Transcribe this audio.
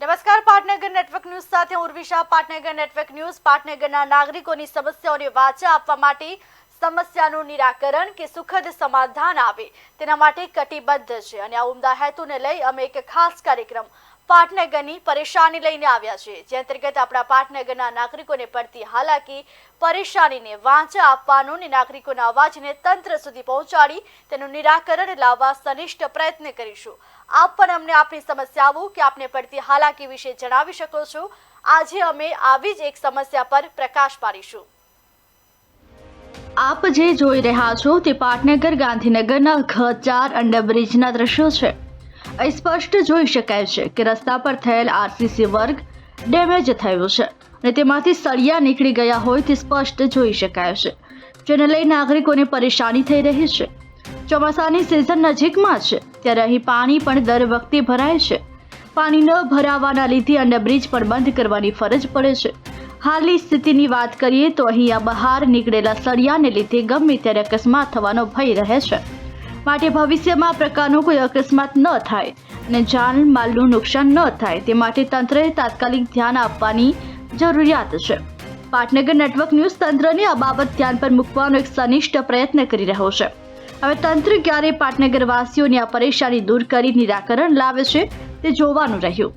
નમસ્કાર, પાટનગર network news સાથે ઉર્વિશા। પાટનગર નેટવર્ક ન્યૂઝ પાટનગરના નાગરિકોની સમસ્યાઓને વાચા આપવા માટે સમસ્યાનું નિરાકરણ કે સુખદ સમાધાન આવે તેના માટે કટિબદ્ધ છે અને આ ઉમદા હેતુને લઈ અમે એક ખાસ કાર્યક્રમ પાટનગરની પરેશાની લઈને આવ્યા છે, જે અંતર્ગત આપણા પાટનગરના નાગરિકોને પડતી હાલાકી પરેશાનીને વાચા આપવાનો અને નાગરિકોના અવાજને તંત્ર સુધી પહોંચાડી તેનું નિરાકરણ લાવવા સનિષ્ઠ પ્રયત્ન કરીશું। આપ પણ અમને આપની સમસ્યાઓ કે આપને પડતી હાલાકી વિશે જણાવી શકો છો। આજે અમે આવી જ એક સમસ્યા પર પ્રકાશ પાડીશું। આપ જે જોઈ રહ્યા છો તે પાટનગર ગાંધીનગરના ઘ4 અંડરબ્રિજના દ્રશ્યો છે। અહીં સ્પષ્ટ જોઈ શકાય છે કે રસ્તા પર થયેલ આરસીસી વર્ગ ડેમેજ થયો છે અને તેમાંથી સળિયા નીકળી ગયા હોય તે સ્પષ્ટ જોઈ શકાય છે, જેને લઈ નાગરિકોને પરેશાની થઈ રહી છે। ચોમાસાની સિઝન નજીકમાં છે ત્યારે અહીં પાણી પણ દર વખતે ભરાય છે। પાણી ન ભરાવાના લીધે અંડરબ્રિજ પણ બંધ કરવાની ફરજ પડે છે। હાલની સ્થિતિની વાત કરીએ તો અહીંયા બહાર નીકળેલા સળિયાને લીધે ગમે ત્યારે અકસ્માત થવાનો ભય રહે છે, માટે ભવિષ્યમાં આ પ્રકારનો કોઈ અકસ્માત ન થાય અને જાનમાલનું નુકસાન ન થાય તે માટે તંત્રએ તાત્કાલિક ધ્યાન આપવાની જરૂરિયાત છે। પાટનગર નેટવર્ક ન્યૂઝ તંત્રને આ બાબત ધ્યાન પર મૂકવાનો એક સનિષ્ઠ પ્રયત્ન કરી રહ્યો છે। હવે તંત્ર ક્યારે પાટનગર વાસીઓની આ પરેશાની દૂર કરી નિરાકરણ લાવે છે તે જોવાનું રહ્યું।